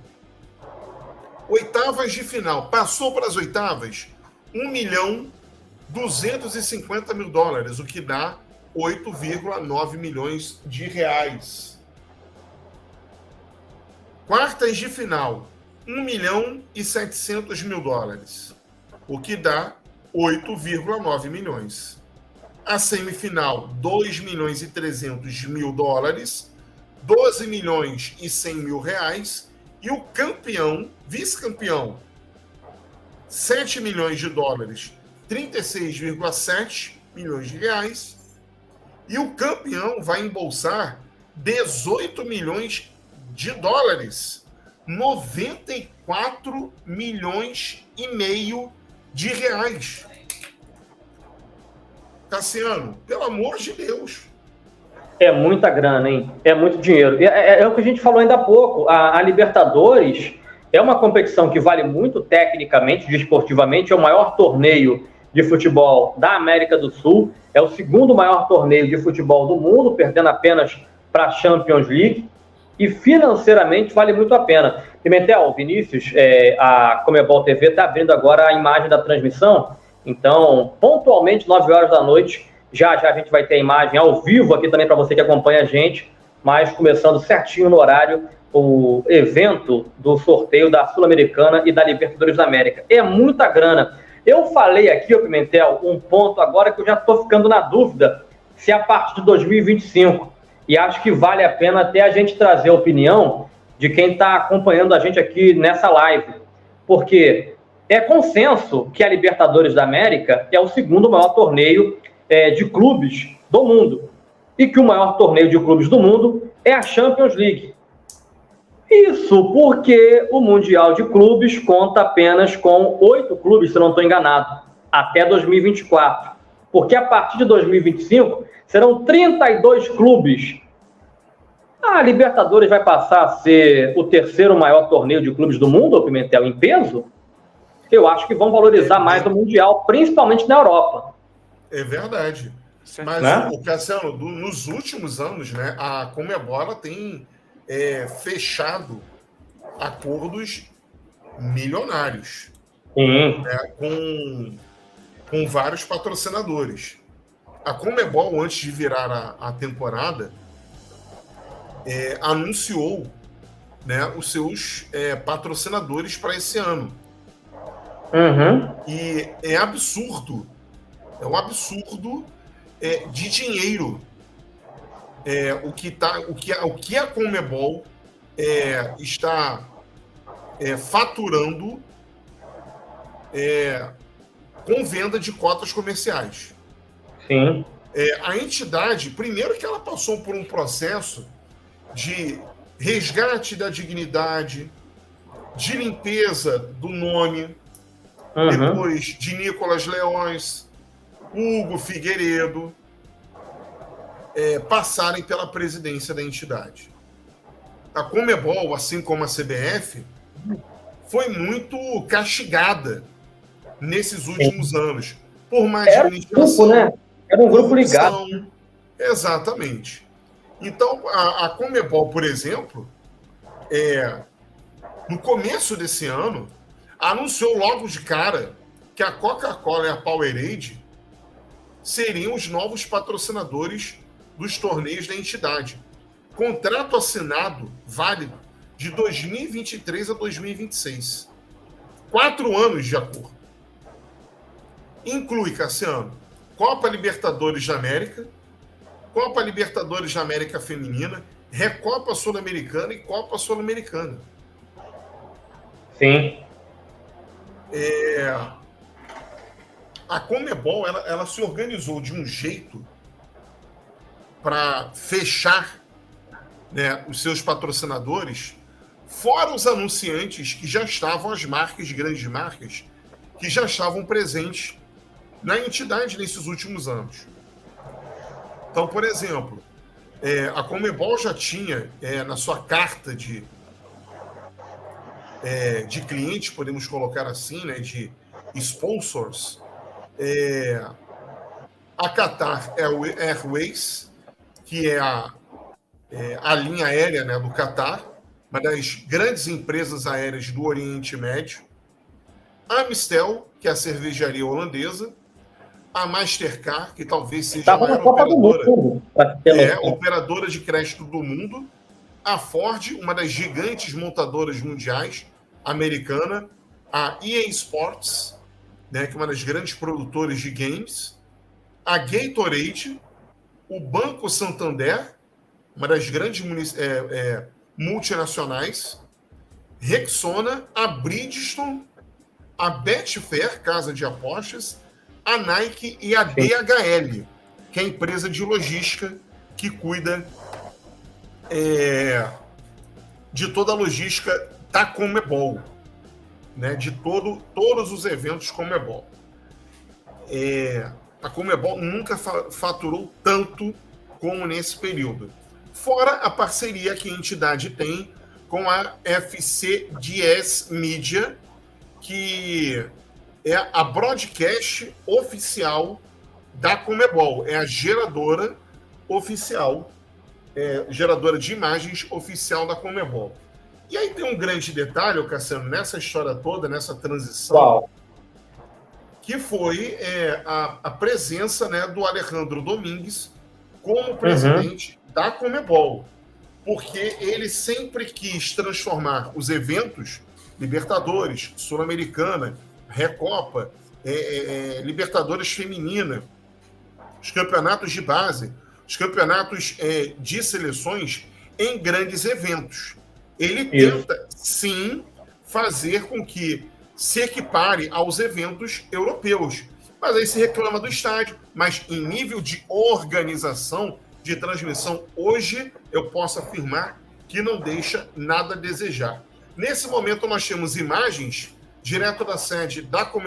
Oitavas de final. Passou para as oitavas, 1,250 mil dólares, o que dá 8,9 milhões de reais. Quartas de final, 1,7 milhão dólares, o que dá 8,9 milhões. A semifinal, 2,3 milhões dólares, 12 milhões e 100 mil reais. E o campeão, vice-campeão, 7 milhões de dólares, 36,7 milhões de reais. E o campeão vai embolsar 18 milhões de dólares, 94 milhões e meio de reais. Cassiano, pelo amor de Deus. É muita grana, hein? É muito dinheiro. É o que a gente falou ainda há pouco. A Libertadores é uma competição que vale muito tecnicamente, desportivamente. É o maior torneio de futebol da América do Sul. É o segundo maior torneio de futebol do mundo, perdendo apenas para a Champions League. E financeiramente vale muito a pena. Pimentel, Vinícius, a Conmebol TV está abrindo agora a imagem da transmissão. Então, pontualmente, 9 horas da noite, já a gente vai ter a imagem ao vivo aqui também para você que acompanha a gente, mas começando certinho no horário, o evento do sorteio da Sul-Americana e da Libertadores da América. É muita grana. Eu falei aqui, Pimentel, um ponto agora que eu já estou ficando na dúvida se é a partir de 2025. E acho que vale a pena até a gente trazer a opinião de quem está acompanhando a gente aqui nessa live. Porque é consenso que a Libertadores da América é o segundo maior torneio de clubes do mundo. E que o maior torneio de clubes do mundo é a Champions League. Isso porque o Mundial de Clubes conta apenas com 8 clubes, se não estou enganado, até 2024. Porque a partir de 2025 serão 32 clubes. A Libertadores vai passar a ser o terceiro maior torneio de clubes do mundo, Pimentel, em peso? Eu acho que vão valorizar mais o Mundial, principalmente na Europa. É verdade. Mas, né? O Cassiano, nos últimos anos, né, a Conmebol tem fechado acordos milionários, né, com vários patrocinadores. A Conmebol, antes de virar a temporada, anunciou, né, os seus patrocinadores para esse ano. E é absurdo. É um absurdo de dinheiro. O que a Conmebol está faturando com venda de cotas comerciais. Sim. A entidade, primeiro que ela passou por um processo de resgate da dignidade, de limpeza do nome, depois de Nicolas Leões, Hugo Figueiredo, passarem pela presidência da entidade. A Conmebol, assim como a CBF, foi muito castigada nesses últimos anos, por má administração. Né? Era um grupo ligado. Exatamente. Então, a Conmebol, por exemplo, no começo desse ano, anunciou logo de cara que a Coca-Cola e a Powerade seriam os novos patrocinadores dos torneios da entidade. Contrato assinado válido de 2023 a 2026. 4 anos de acordo. Inclui, Cassiano, Copa Libertadores da América, Copa Libertadores da América Feminina, Recopa Sul-Americana e Copa Sul-Americana. Sim. A Conmebol, ela se organizou de um jeito para fechar, né, os seus patrocinadores, fora os anunciantes que já estavam, as marcas, grandes marcas, que já estavam presentes na entidade nesses últimos anos. Então, por exemplo, a Conmebol já tinha na sua carta de clientes, podemos colocar assim, né, de sponsors, a Qatar Airways, que é a linha aérea, né, do Qatar, uma das grandes empresas aéreas do Oriente Médio, a Amistel, que é a cervejaria holandesa, a Mastercard, que talvez seja a maior operadora de crédito do mundo, a Ford, uma das gigantes montadoras mundiais, americana, a EA Sports, né, que é uma das grandes produtoras de games, a Gatorade, o Banco Santander, uma das grandes multinacionais, Rexona, a Bridgestone, a Betfair, casa de apostas, a Nike e a DHL, que é a empresa de logística que cuida de toda a logística da Conmebol, né, de todos os eventos Conmebol. A Conmebol nunca faturou tanto como nesse período. Fora a parceria que a entidade tem com a FCDS Media, que é a broadcast oficial da Conmebol, é a geradora oficial, geradora de imagens oficial da Conmebol. E aí tem um grande detalhe, Cassiano, nessa história toda, nessa transição, que foi a presença, né, do Alejandro Domingues como presidente da Conmebol, porque ele sempre quis transformar os eventos Libertadores, Sul-Americana, Recopa, Libertadores Feminina, os campeonatos de base, os campeonatos de seleções em grandes eventos. Ele tenta, sim, fazer com que se equipare aos eventos europeus. Mas aí se reclama do estádio. Mas em nível de organização, de transmissão, hoje eu posso afirmar que não deixa nada a desejar. Nesse momento nós temos imagens direto da sede da Conmebol